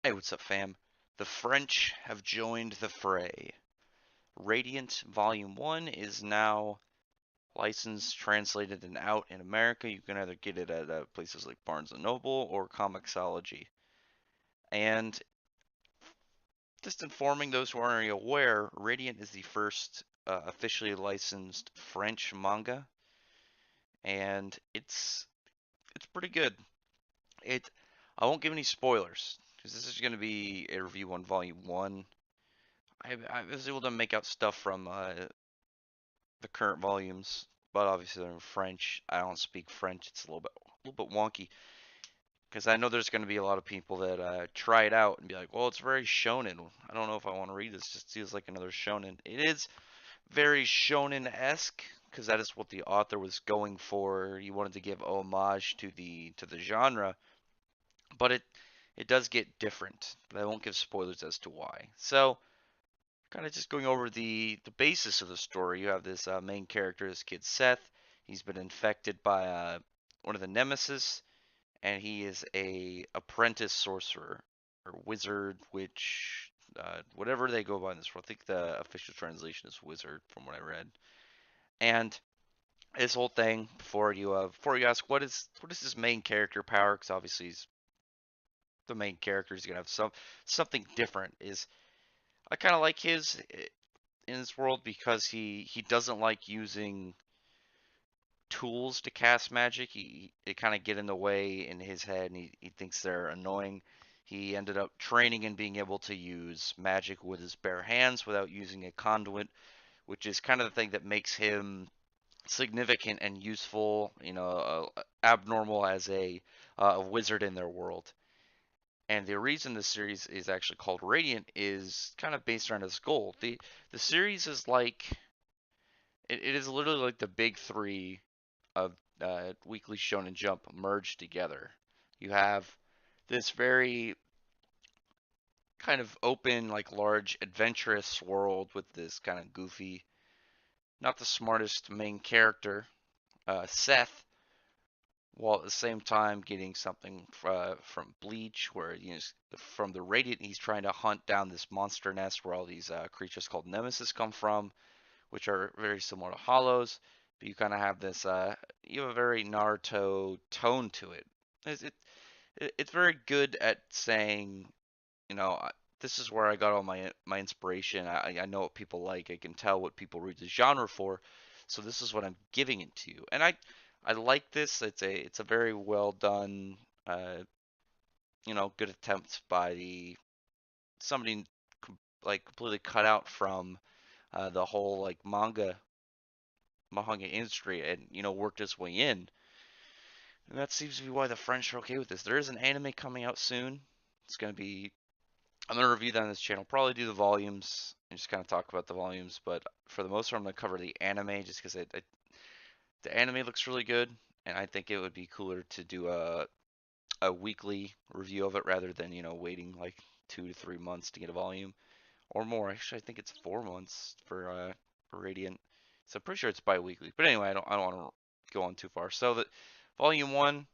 Hey, what's up, fam? The French have joined the fray. Radiant Volume 1 is now licensed, translated, and out in America. You can either get it at places like Barnes& and Noble or Comixology. And just informing those who aren't already aware, Radiant is the first officially licensed French manga, and it's pretty good. It I won't give any spoilers because this is going to be a review on Volume 1. I was able to make out stuff from the current volumes, but obviously they're in French. I don't speak French. It's a little bit wonky because I know there's going to be a lot of people that try it out and be like, "Well, it's very shonen. I don't know if I want to read this. It just feels like another shonen." It is very shonen-esque because that is what the author was going for. He wanted to give homage to the genre, but it does get different. But I won't give spoilers as to why. So kind of just going over the basis of the story. You have this main character, this kid Seth. He's been infected by one of the nemesis, and he is a apprentice sorcerer or wizard, witch, whatever they go by in this world. I think the official translation is wizard, from what I read. And this whole thing, before you ask what is his main character power, because obviously he's the main character, he's gonna have something different. Is I kind of like his in this world because he doesn't like using tools to cast magic. It kind of get in the way in his head, and he thinks they're annoying. He ended up training and being able to use magic with his bare hands without using a conduit, which is kind of the thing that makes him significant and useful, abnormal as a wizard in their world. And the reason this series is actually called Radiant is kind of based around his goal. The series is like it is literally like the big three of Weekly Shonen Jump merged together. You have this very kind of open, like large, adventurous world with this kind of goofy, not the smartest main character, Seth, while at the same time getting something from Bleach, where from the Radiant, he's trying to hunt down this monster nest where all these creatures called Nemesis come from, which are very similar to Hollows. But you kind of have this, you have a very Naruto tone to it. It's, it, it's very good at saying, you know, this is where I got all my inspiration. I know what people like. I can tell what people read the genre for. So this is what I'm giving it to you. And I like this. It's a very well done, uh, good attempt by the somebody like completely cut out from the whole like manga industry and worked its way in. And that seems to be why the French are okay with this. There is an anime coming out soon. It's gonna be I'm gonna review that on this channel. Probably do the volumes and just kind of talk about the volumes. But for the most part, I'm gonna cover the anime just because the anime looks really good, and I think it would be cooler to do a weekly review of it rather than waiting like 2 to 3 months to get a volume or more. Actually, I think it's 4 months for Radiant. So I'm pretty sure it's bi-weekly. But anyway, I don't want to go on too far. So the volume one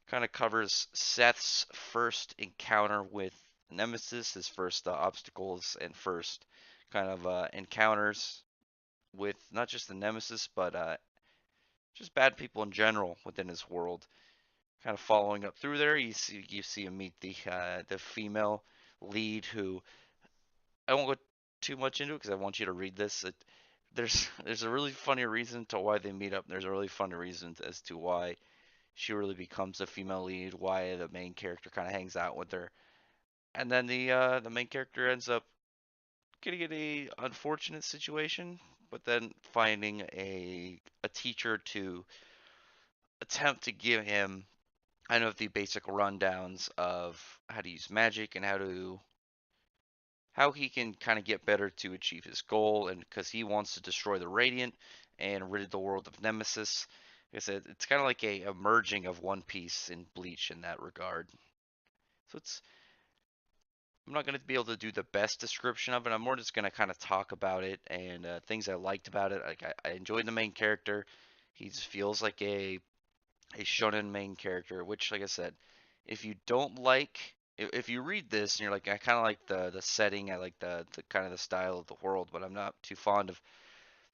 kind of covers Seth's first encounter with Nemesis, his first obstacles and first kind of encounters with not just the Nemesis, but just bad people in general within his world. Kind of following up through there, you see him meet the female lead who I won't go too much into it because I want you to read this. There's a really funny reason to why they meet up. There's a really funny reason as to why she really becomes a female lead, why the main character kind of hangs out with her, and then the main character ends up getting in a unfortunate situation, but then finding a teacher to attempt to give him kind of the basic rundowns of how to use magic and how he can kind of get better to achieve his goal, and because he wants to destroy the Radiant and rid the world of Nemesis. Like I said, it's kind of like a merging of One Piece and Bleach in that regard. So I'm not going to be able to do the best description of it. I'm more just going to kind of talk about it and things I liked about it. Like I enjoyed the main character. He just feels like a shonen main character, which, like I said, if you don't like if you read this and you're like, I kind of like the setting, I like the kind of the style of the world, but I'm not too fond of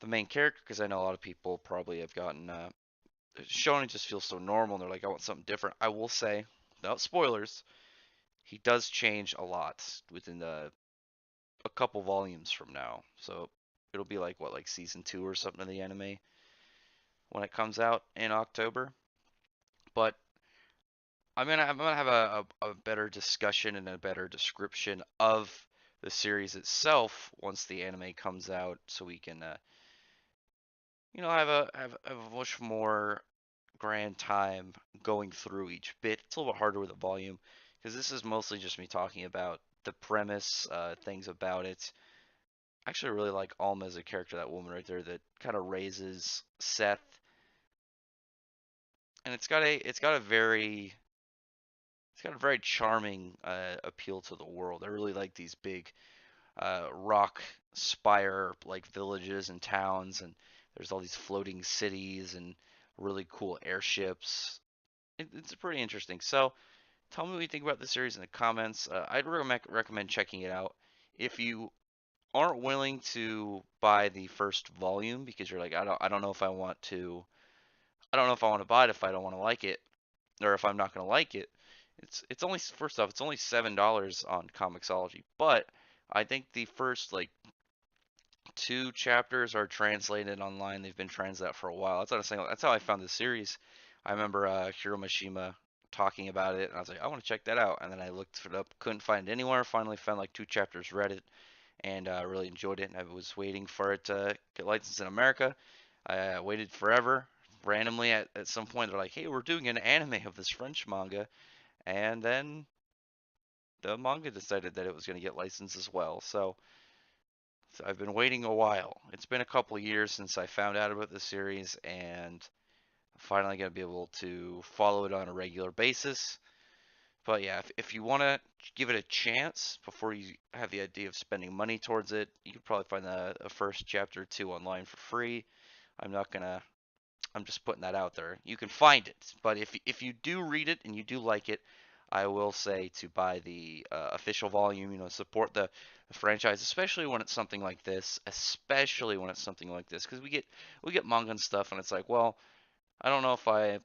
the main character because I know a lot of people probably have gotten Shonen just feels so normal and they're like, I want something different. I will say, without spoilers, he does change a lot within a couple volumes from now. So it'll be like what, like season 2 or something of the anime when it comes out in October. But I'm gonna have a better discussion and a better description of the series itself once the anime comes out, so we can have a much more grand time going through each bit. It's a little bit harder with the volume because this is mostly just me talking about the premise, things about it. I actually really like Alma as a character, that woman right there that kind of raises Seth, and it's got a very charming appeal to the world. I really like these big rock spire like villages and towns, and there's all these floating cities and really cool airships. It's pretty interesting. So tell me what you think about the series in the comments. I'd recommend checking it out. If you aren't willing to buy the first volume because you're like, I don't know if I want to, I don't know if I want to buy it if I don't want to like it, or if I'm not going to like it. It's only, first off, it's only $7 on Comixology, but I think the first like 2 chapters are translated online. They've been translated for a while. That's what I'm saying. That's how I found the series. I remember Hiro Mashima talking about it, and I was like, I want to check that out. And then I looked it up, couldn't find it anywhere. Finally found like 2 chapters, read it, and really enjoyed it. And I was waiting for it to get licensed in America. I waited forever. Randomly, at some point, they're like, "Hey, we're doing an anime of this French manga," and then the manga decided that it was going to get licensed as well. So I've been waiting a while. It's been a couple of years since I found out about the series, and I'm finally going to be able to follow it on a regular basis. But yeah, if you want to give it a chance before you have the idea of spending money towards it, you could probably find the first chapter or 2 online for free. I'm not gonna. I'm just putting that out there. You can find it, but if you do read it and you do like it, I will say to buy the official volume. You know, support the franchise, especially when it's something like this. Especially when it's something like this, because we get manga and stuff, and it's like, well, I don't know if I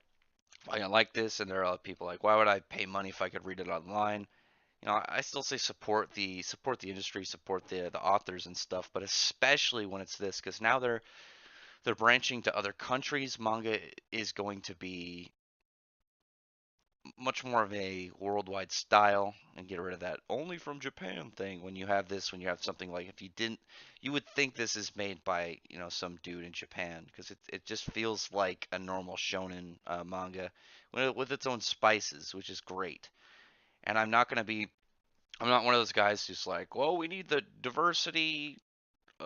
like this, and there are other people like, why would I pay money if I could read it online? You know, I still say support the industry, support the authors and stuff, but especially when it's this, because now they're branching to other countries. Manga is going to be much more of a worldwide style and get rid of that only from Japan thing. When you have this, when you have something like, if you didn't, you would think this is made by, some dude in Japan, because it just feels like a normal shonen manga with its own spices, which is great. And I'm not one of those guys who's like, well, we need the diversity,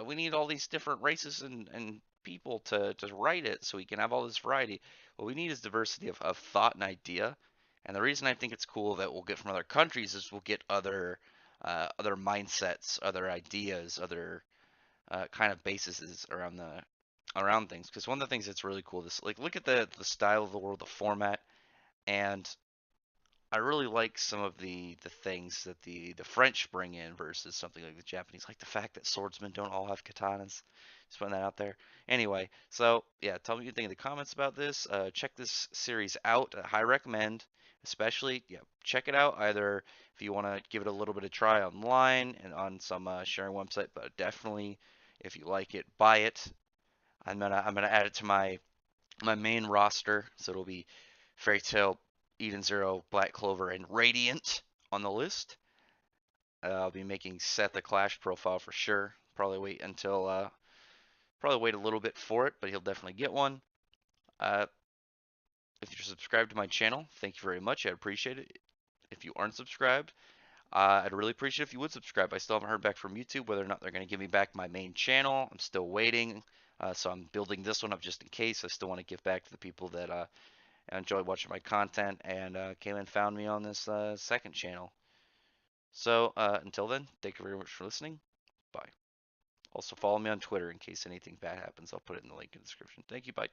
we need all these different races and people to write it so we can have all this variety. What we need is diversity of thought and idea. And the reason I think it's cool that we'll get from other countries is we'll get other mindsets, other ideas, other kind of bases around things. Because one of the things that's really cool, this, like, look at the style of the world, the format, and I really like some of the things that the French bring in versus something like the Japanese, like the fact that swordsmen don't all have katanas. Just putting that out there. Anyway, so yeah, tell me what you think in the comments about this. Check this series out. I highly recommend, especially, yeah, check it out. Either if you want to give it a little bit of try online and on some sharing website, but definitely if you like it, buy it. I'm gonna add it to my main roster, so it'll be Fairy Tail, Eden Zero, Black Clover, and Radiant on the list. I'll be making Seth a Clash profile for sure. Probably wait a little bit for it, but he'll definitely get one. Uh, if you're subscribed to my channel, thank you very much. I'd appreciate it. If you aren't subscribed, I'd really appreciate if you would subscribe. I still haven't heard back from YouTube whether or not they're going to give me back my main channel. I'm still waiting. So I'm building this one up just in case. I still want to give back to the people that enjoyed watching my content and came and found me on this second channel. So until then, thank you very much for listening. Bye. Also follow me on Twitter in case anything bad happens. I'll put it in the link in the description. Thank you. Bye.